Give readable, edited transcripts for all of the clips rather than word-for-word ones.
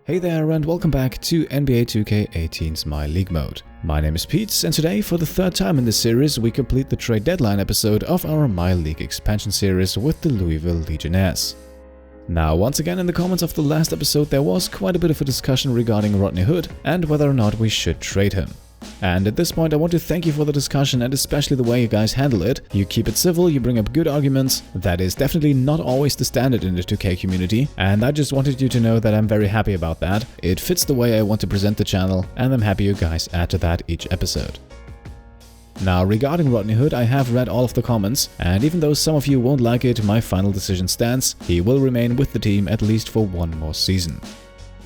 Hey there and welcome back to NBA 2K18's My League Mode. My name is Pete and today, for the third time in this series, we complete the trade deadline episode of our My League expansion series with the Louisville Legionnaires. Now, once again in the comments of the last episode there was quite a bit of a discussion regarding Rodney Hood and whether or not we should trade him. And at this point I want to thank you for the discussion and especially the way you guys handle it. You keep it civil, you bring up good arguments. That is definitely not always the standard in the 2K community, and I just wanted you to know that I'm very happy about that. It fits the way I want to present the channel, and I'm happy you guys add to that each episode. Now, regarding Rodney Hood, I have read all of the comments, and even though some of you won't like it, my final decision stands. He will remain with the team at least for one more season.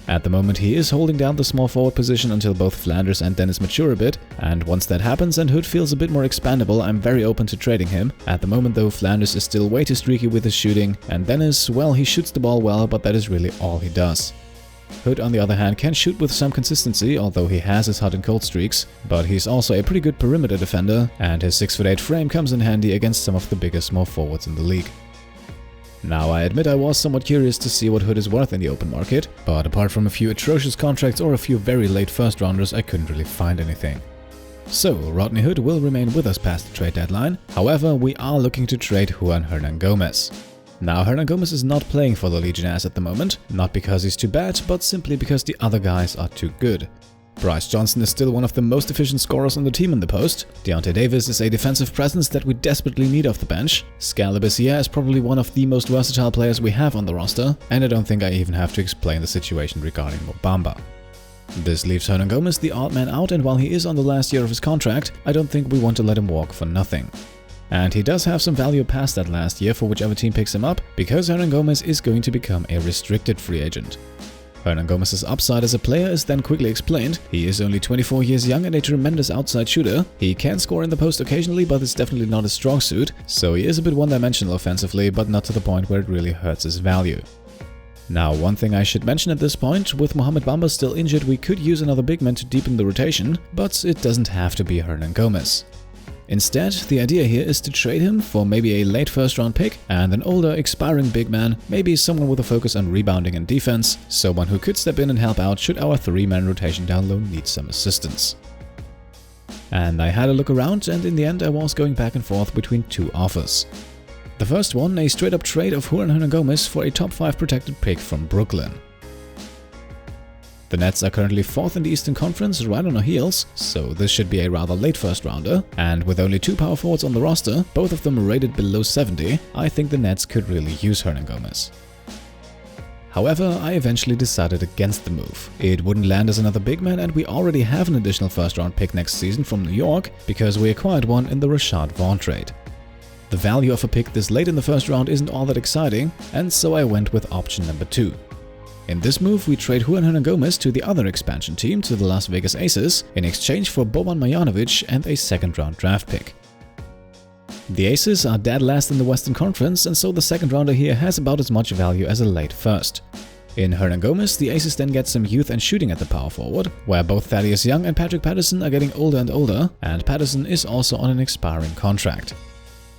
At the moment he is holding down the small forward position until both Flanders and Dennis mature a bit, and once that happens and Hood feels a bit more expandable, I'm very open to trading him. At the moment though, Flanders is still way too streaky with his shooting, and Dennis, well, he shoots the ball well, but that is really all he does. Hood, on the other hand, can shoot with some consistency, although he has his hot and cold streaks, but he's also a pretty good perimeter defender, and his 6'8" frame comes in handy against some of the biggest small forwards in the league. Now, I admit I was somewhat curious to see what Hood is worth in the open market, but apart from a few atrocious contracts or a few very late first rounders, I couldn't really find anything. So, Rodney Hood will remain with us past the trade deadline. However, we are looking to trade Juan Hernangomez. Now, Hernangomez is not playing for the Legionnaires at the moment, not because he's too bad, but simply because the other guys are too good. Bryce Johnson is still one of the most efficient scorers on the team in the post. Deontay Davis is a defensive presence that we desperately need off the bench. Skal Labissière is probably one of the most versatile players we have on the roster, and I don't think I even have to explain the situation regarding Mo Bamba. This leaves Hernangomez the odd man out, and while he is on the last year of his contract, I don't think we want to let him walk for nothing. And he does have some value past that last year for whichever team picks him up, because Hernangomez is going to become a restricted free agent. Hernangomez's upside as a player is then quickly explained. He is only 24 years young and a tremendous outside shooter. He can score in the post occasionally, but it's definitely not his strong suit, so he is a bit one-dimensional offensively, but not to the point where it really hurts his value. Now, one thing I should mention at this point, with Mohamed Bamba still injured, we could use another big man to deepen the rotation, but it doesn't have to be Hernangomez. Instead, the idea here is to trade him for maybe a late first-round pick and an older, expiring big man, maybe someone with a focus on rebounding and defense, someone who could step in and help out should our three-man rotation down low need some assistance. And I had a look around, and in the end I was going back and forth between two offers. The first one, a straight-up trade of Juan Hernangomez for a top 5 protected pick from Brooklyn. The Nets are currently 4th in the Eastern Conference, right on our heels, so this should be a rather late first rounder, and with only 2 power forwards on the roster, both of them rated below 70, I think the Nets could really use Hernangomez. However, I eventually decided against the move. It wouldn't land as another big man, and we already have an additional first round pick next season from New York, because we acquired one in the Rashad Vaughn trade. The value of a pick this late in the first round isn't all that exciting, and so I went with option number 2. In this move, we trade Juan Hernangomez to the other expansion team, to the Las Vegas Aces, in exchange for Boban Marjanovic and a second-round draft pick. The Aces are dead last in the Western Conference, and so the second rounder here has about as much value as a late first. In Hernangomez, the Aces then get some youth and shooting at the power forward, where both Thaddeus Young and Patrick Patterson are getting older and older, and Patterson is also on an expiring contract.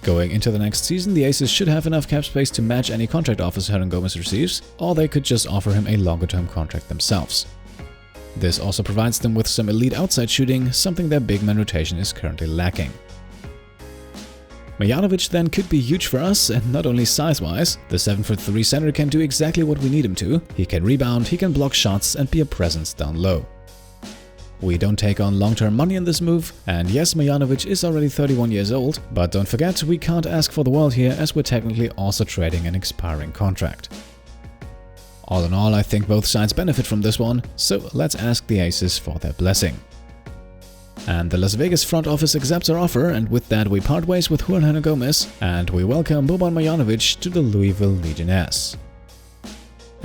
Going into the next season, the Aces should have enough cap space to match any contract offers Hernangomez receives, or they could just offer him a longer-term contract themselves. This also provides them with some elite outside shooting, something their big man rotation is currently lacking. Marjanovic then could be huge for us, and not only size-wise. The 7'3" center can do exactly what we need him to. He can rebound, he can block shots, and be a presence down low. We don't take on long-term money in this move, and yes, Marjanovic is already 31 years old, but don't forget, we can't ask for the world here as we're technically also trading an expiring contract. All in all, I think both sides benefit from this one, so let's ask the Aces for their blessing. And the Las Vegas front office accepts our offer, and with that we part ways with Juan Hernangomez, and we welcome Boban Marjanovic to the Louisville Legionnaires.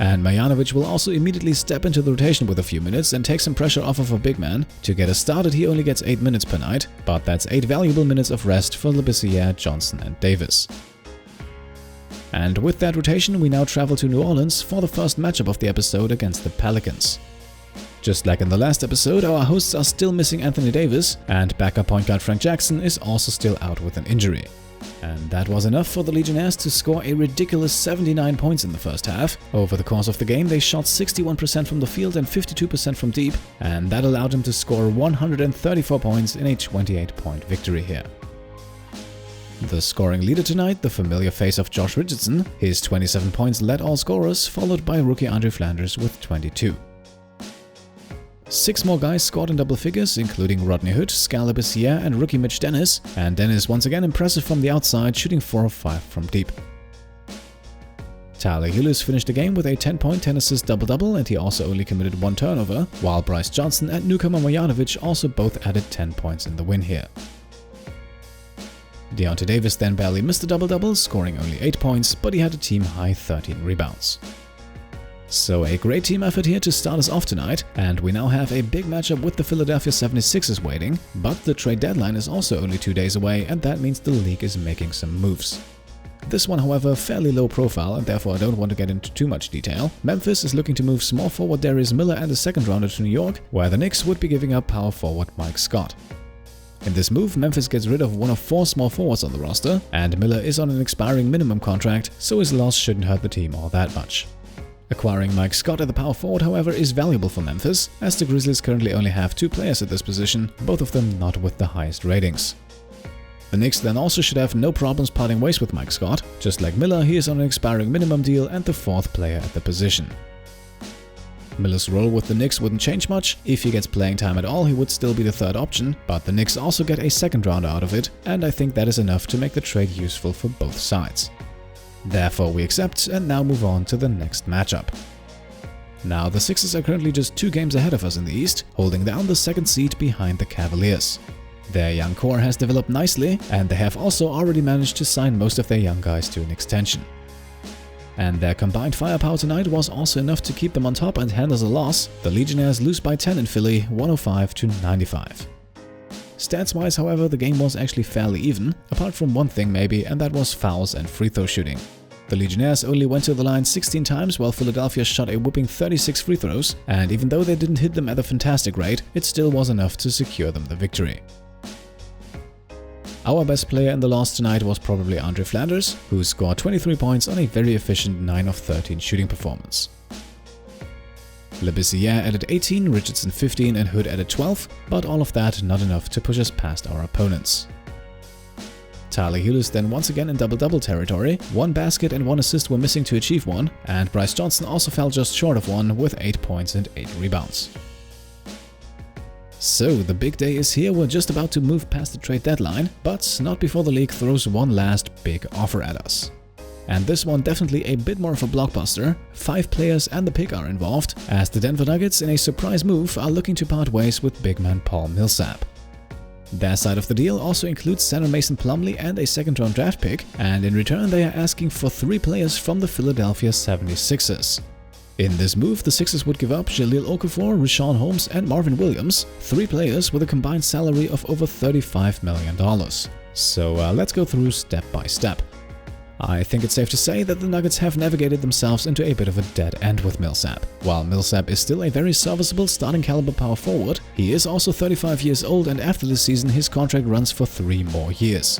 And Marjanovic will also immediately step into the rotation with a few minutes and take some pressure off of a big man. To get us started, he only gets 8 minutes per night, but that's 8 valuable minutes of rest for Labissière, Johnson and Davis. And with that rotation, we now travel to New Orleans for the first matchup of the episode against the Pelicans. Just like in the last episode, our hosts are still missing Anthony Davis, and backup point guard Frank Jackson is also still out with an injury. And that was enough for the Legionnaires to score a ridiculous 79 points in the first half. Over the course of the game, they shot 61% from the field and 52% from deep, and that allowed them to score 134 points in a 28-point victory here. The scoring leader tonight, the familiar face of Josh Richardson, his 27 points led all scorers, followed by rookie Andre Flanders with 22. 6 more guys scored in double figures, including Rodney Hood, Skylar Bessiere, and rookie Mitch Dennis, and Dennis once again impressive from the outside, shooting 4 of 5 from deep. Tyler Hughes finished the game with a 10-point, 10-assist double-double, and he also only committed 1 turnover, while Bryce Johnson and newcomer Marjanovic also both added 10 points in the win here. Deontay Davis then barely missed a double-double, scoring only 8 points, but he had a team-high 13 rebounds. So a great team effort here to start us off tonight, and we now have a big matchup with the Philadelphia 76ers waiting, but the trade deadline is also only 2 days away, and that means the league is making some moves. This one, however, fairly low profile, and therefore I don't want to get into too much detail. Memphis is looking to move small forward Darius Miller and a second rounder to New York, where the Knicks would be giving up power forward Mike Scott. In this move, Memphis gets rid of one of 4 small forwards on the roster, and Miller is on an expiring minimum contract, so his loss shouldn't hurt the team all that much. Acquiring Mike Scott at the power forward, however, is valuable for Memphis, as the Grizzlies currently only have 2 players at this position, both of them not with the highest ratings. The Knicks then also should have no problems parting ways with Mike Scott. Just like Miller, he is on an expiring minimum deal and the 4th player at the position. Miller's role with the Knicks wouldn't change much. If he gets playing time at all, he would still be the 3rd option, but the Knicks also get a second rounder out of it, and I think that is enough to make the trade useful for both sides. Therefore we accept and now move on to the next matchup. Now the Sixers are currently just 2 games ahead of us in the East, holding down the 2nd seed behind the Cavaliers. Their young core has developed nicely, and they have also already managed to sign most of their young guys to an extension. And their combined firepower tonight was also enough to keep them on top and hand us a loss. The Legionnaires lose by 10 in Philly, 105-95. Stats-wise, however, the game was actually fairly even, apart from one thing maybe, and that was fouls and free throw shooting. The Legionnaires only went to the line 16 times, while Philadelphia shot a whopping 36 free throws, and even though they didn't hit them at a fantastic rate, it still was enough to secure them the victory. Our best player in the loss tonight was probably Andre Flanders, who scored 23 points on a very efficient 9 of 13 shooting performance. Bessiere added 18, Richardson 15 and Hood added 12, but all of that not enough to push us past our opponents. Tyler Hughes then once again in double-double territory, 1 basket and 1 assist were missing to achieve one, and Bryce Johnson also fell just short of one with 8 points and 8 rebounds. So the big day is here, we're just about to move past the trade deadline, but not before the league throws one last big offer at us. And this one definitely a bit more of a blockbuster. 5 players and the pick are involved, as the Denver Nuggets in a surprise move are looking to part ways with big man Paul Millsap. Their side of the deal also includes center Mason Plumlee and a second-round draft pick, and in return they are asking for 3 players from the Philadelphia 76ers. In this move, the Sixers would give up Jahlil Okafor, Richaun, Holmes and Marvin Williams, 3 players with a combined salary of over $35 million. So let's go through step by step. I think it's safe to say that the Nuggets have navigated themselves into a bit of a dead end with Millsap. While Millsap is still a very serviceable starting caliber power forward, he is also 35 years old, and after this season his contract runs for 3 more years.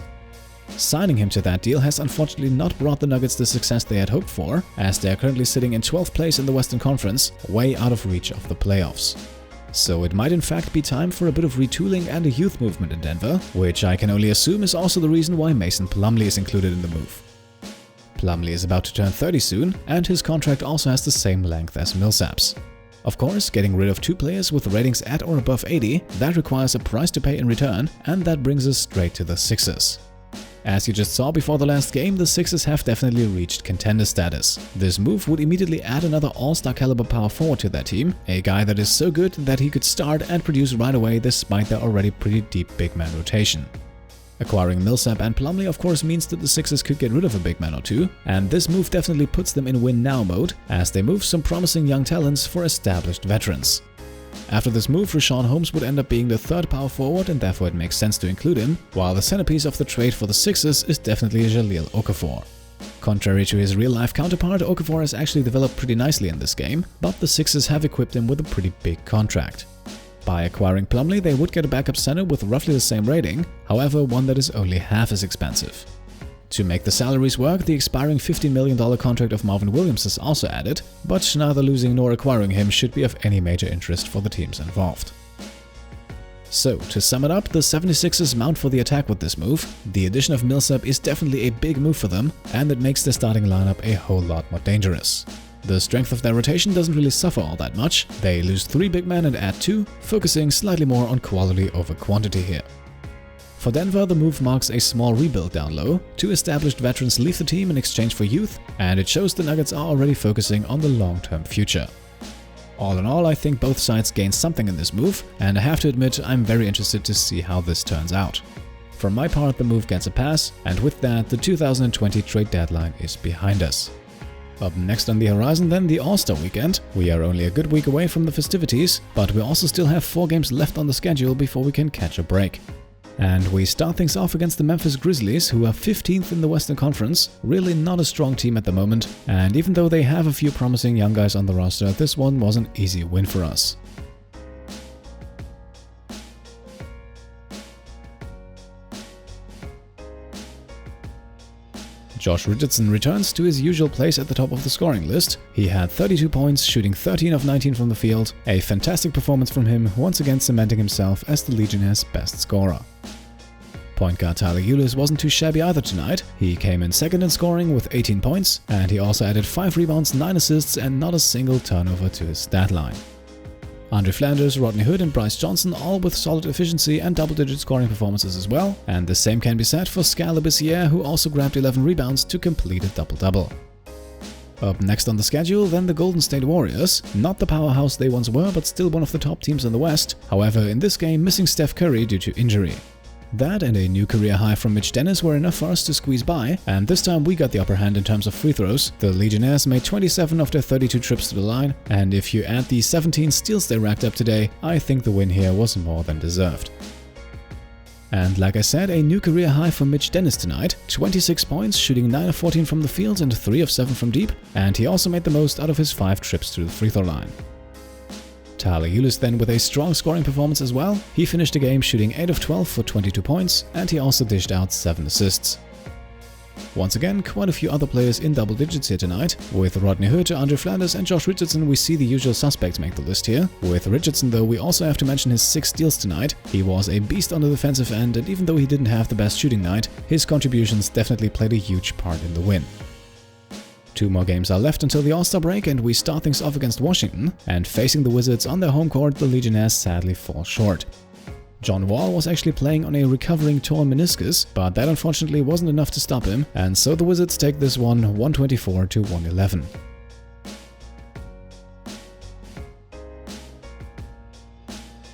Signing him to that deal has unfortunately not brought the Nuggets the success they had hoped for, as they are currently sitting in 12th place in the Western Conference, way out of reach of the playoffs. So it might in fact be time for a bit of retooling and a youth movement in Denver, which I can only assume is also the reason why Mason Plumlee is included in the move. Plumlee is about to turn 30 soon, and his contract also has the same length as Millsap's. Of course, getting rid of 2 players with ratings at or above 80, that requires a price to pay in return, and that brings us straight to the Sixers. As you just saw before the last game, the Sixers have definitely reached contender status. This move would immediately add another all-star caliber power forward to their team, a guy that is so good that he could start and produce right away despite their already pretty deep big man rotation. Acquiring Millsap and Plumlee of course means that the Sixers could get rid of a big man or 2, and this move definitely puts them in win-now mode, as they move some promising young talents for established veterans. After this move, Richaun Holmes would end up being the 3rd power forward, and therefore it makes sense to include him, while the centerpiece of the trade for the Sixers is definitely Jahlil Okafor. Contrary to his real-life counterpart, Okafor has actually developed pretty nicely in this game, but the Sixers have equipped him with a pretty big contract. By acquiring Plumlee, they would get a backup center with roughly the same rating, however one that is only half as expensive. To make the salaries work, the expiring $15 million contract of Marvin Williams is also added, but neither losing nor acquiring him should be of any major interest for the teams involved. So, to sum it up, the 76ers mount for the attack with this move. The addition of Millsap is definitely a big move for them, and it makes their starting lineup a whole lot more dangerous. The strength of their rotation doesn't really suffer all that much. They lose 3 big men and add 2, focusing slightly more on quality over quantity here. For Denver, the move marks a small rebuild down low. 2 established veterans leave the team in exchange for youth, and it shows the Nuggets are already focusing on the long-term future. All in all, I think both sides gain something in this move, and I have to admit I'm very interested to see how this turns out. For my part, the move gets a pass, and with that, the 2020 trade deadline is behind us. Up next on the horizon then, the All-Star weekend. We are only a good week away from the festivities, but we also still have 4 games left on the schedule before we can catch a break. And we start things off against the Memphis Grizzlies, who are 15th in the Western Conference, really not a strong team at the moment, and even though they have a few promising young guys on the roster, this one was an easy win for us. Josh Richardson returns to his usual place at the top of the scoring list. He had 32 points, shooting 13 of 19 from the field. A fantastic performance from him, once again cementing himself as the Legionnaires' best scorer. Point guard Tyler Ulis wasn't too shabby either tonight. He came in second in scoring with 18 points, and he also added 5 rebounds, 9 assists, and not a single turnover to his stat line. Andre Flanders, Rodney Hood and Bryce Johnson all with solid efficiency and double-digit scoring performances as well, and the same can be said for Skal Labissière, who also grabbed 11 rebounds to complete a double-double. Up next on the schedule, then the Golden State Warriors, not the powerhouse they once were, but still one of the top teams in the West, however in this game missing Steph Curry due to injury. That and a new career high from Mitch Dennis were enough for us to squeeze by, and this time we got the upper hand in terms of free throws. The Legionnaires made 27 of their 32 trips to the line, and if you add the 17 steals they racked up today, I think the win here was more than deserved. And like I said, a new career high for Mitch Dennis tonight, 26 points, shooting 9 of 14 from the field and 3 of 7 from deep, and he also made the most out of his 5 trips to the free throw line. Tyler Ulis then with a strong scoring performance as well. He finished the game shooting 8 of 12 for 22 points, and he also dished out 7 assists. Once again, quite a few other players in double digits here tonight. With Rodney Hood, Andre Flanders and Josh Richardson, we see the usual suspects make the list here. With Richardson though, we also have to mention his 6 steals tonight. He was a beast on the defensive end, and even though he didn't have the best shooting night, his contributions definitely played a huge part in the win. 2 more games are left until the All-Star break, and we start things off against Washington, and facing the Wizards on their home court, the Legionnaires sadly fall short. John Wall was actually playing on a recovering torn meniscus, but that unfortunately wasn't enough to stop him, and so the Wizards take this one 124 to 111.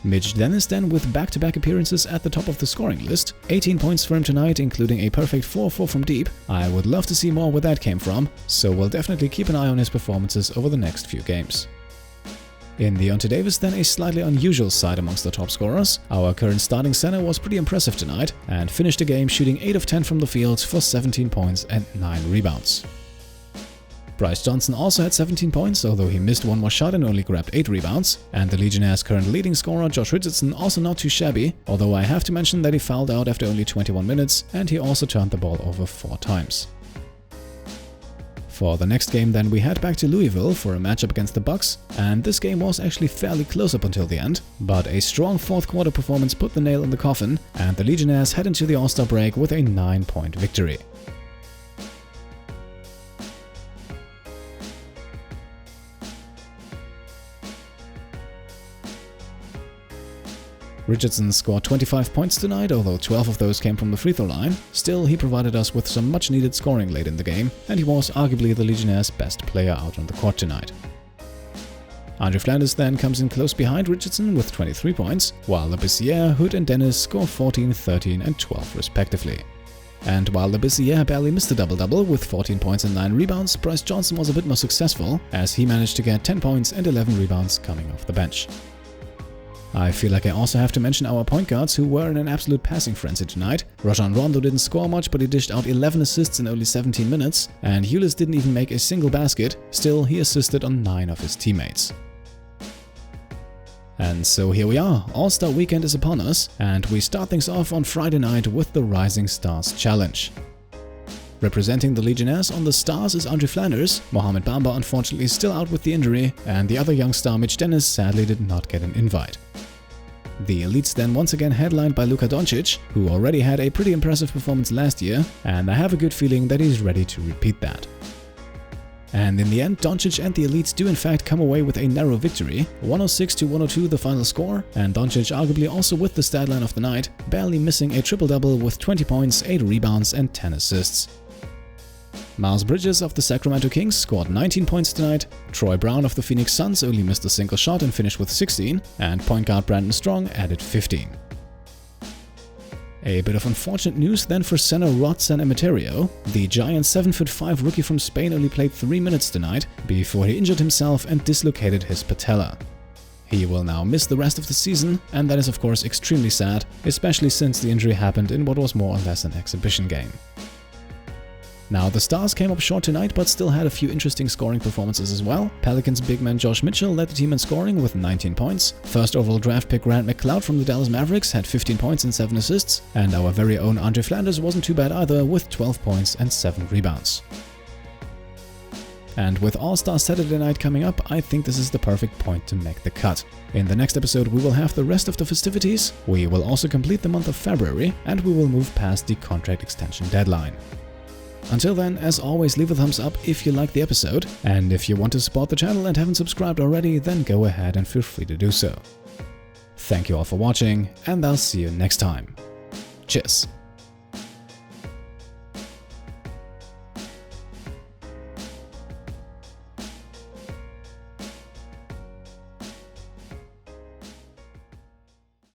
Mitch Dennis then with back-to-back appearances at the top of the scoring list. 18 points for him tonight, including a perfect 4-4 from deep. I would love to see more where that came from, so we'll definitely keep an eye on his performances over the next few games. In Deonte Davis then a slightly unusual side amongst the top scorers. Our current starting center was pretty impressive tonight and finished the game shooting 8 of 10 from the field for 17 points and 9 rebounds. Bryce Johnson also had 17 points, although he missed 1 more shot and only grabbed 8 rebounds. And the Legionnaires' current leading scorer, Josh Richardson, also not too shabby, although I have to mention that he fouled out after only 21 minutes, and he also turned the ball over 4 times. For the next game then we head back to Louisville for a matchup against the Bucks, and this game was actually fairly close up until the end, but a strong 4th quarter performance put the nail in the coffin, and the Legionnaires head into the All-Star break with a 9-point victory. Richardson scored 25 points tonight, although 12 of those came from the free throw line. Still, he provided us with some much needed scoring late in the game, and he was arguably the Legionnaires' best player out on the court tonight. Andre Flanders then comes in close behind Richardson with 23 points, while Labissière, Hood and Dennis score 14, 13 and 12 respectively. And while Labissière barely missed a double-double with 14 points and 9 rebounds, Bryce Johnson was a bit more successful, as he managed to get 10 points and 11 rebounds coming off the bench. I feel like I also have to mention our point guards, who were in an absolute passing frenzy tonight. Rajon Rondo didn't score much, but he dished out 11 assists in only 17 minutes, and Ulis didn't even make a single basket. Still, he assisted on 9 of his teammates. And so here we are, All-Star Weekend is upon us, and we start things off on Friday night with the Rising Stars Challenge. Representing the Legionnaires on the stars is Andre Flanders. Mohamed Bamba unfortunately still out with the injury, and the other young star Mitch Dennis sadly did not get an invite. The elites then once again headlined by Luka Doncic, who already had a pretty impressive performance last year, and I have a good feeling that he's ready to repeat that. And in the end, Doncic and the elites do in fact come away with a narrow victory, 106-102 the final score, and Doncic arguably also with the stat line of the night, barely missing a triple-double with 20 points, 8 rebounds and 10 assists. Miles Bridges of the Sacramento Kings scored 19 points tonight, Troy Brown of the Phoenix Suns only missed a single shot and finished with 16, and point guard Brandon Strong added 15. A bit of unfortunate news then for center Rodson Emeterio. The giant 7'5" rookie from Spain only played 3 minutes tonight before he injured himself and dislocated his patella. He will now miss the rest of the season, and that is of course extremely sad, especially since the injury happened in what was more or less an exhibition game. Now, the Stars came up short tonight but still had a few interesting scoring performances as well. Pelicans big man Josh Mitchell led the team in scoring with 19 points. First overall draft pick Grant McLeod from the Dallas Mavericks had 15 points and 7 assists. And our very own Andre Flanders wasn't too bad either with 12 points and 7 rebounds. And with All-Star Saturday night coming up, I think this is the perfect point to make the cut. In the next episode we will have the rest of the festivities, we will also complete the month of February, and we will move past the contract extension deadline. Until then, as always, leave a thumbs up if you liked the episode, and if you want to support the channel and haven't subscribed already, then go ahead and feel free to do so. Thank you all for watching, and I'll see you next time. Cheers!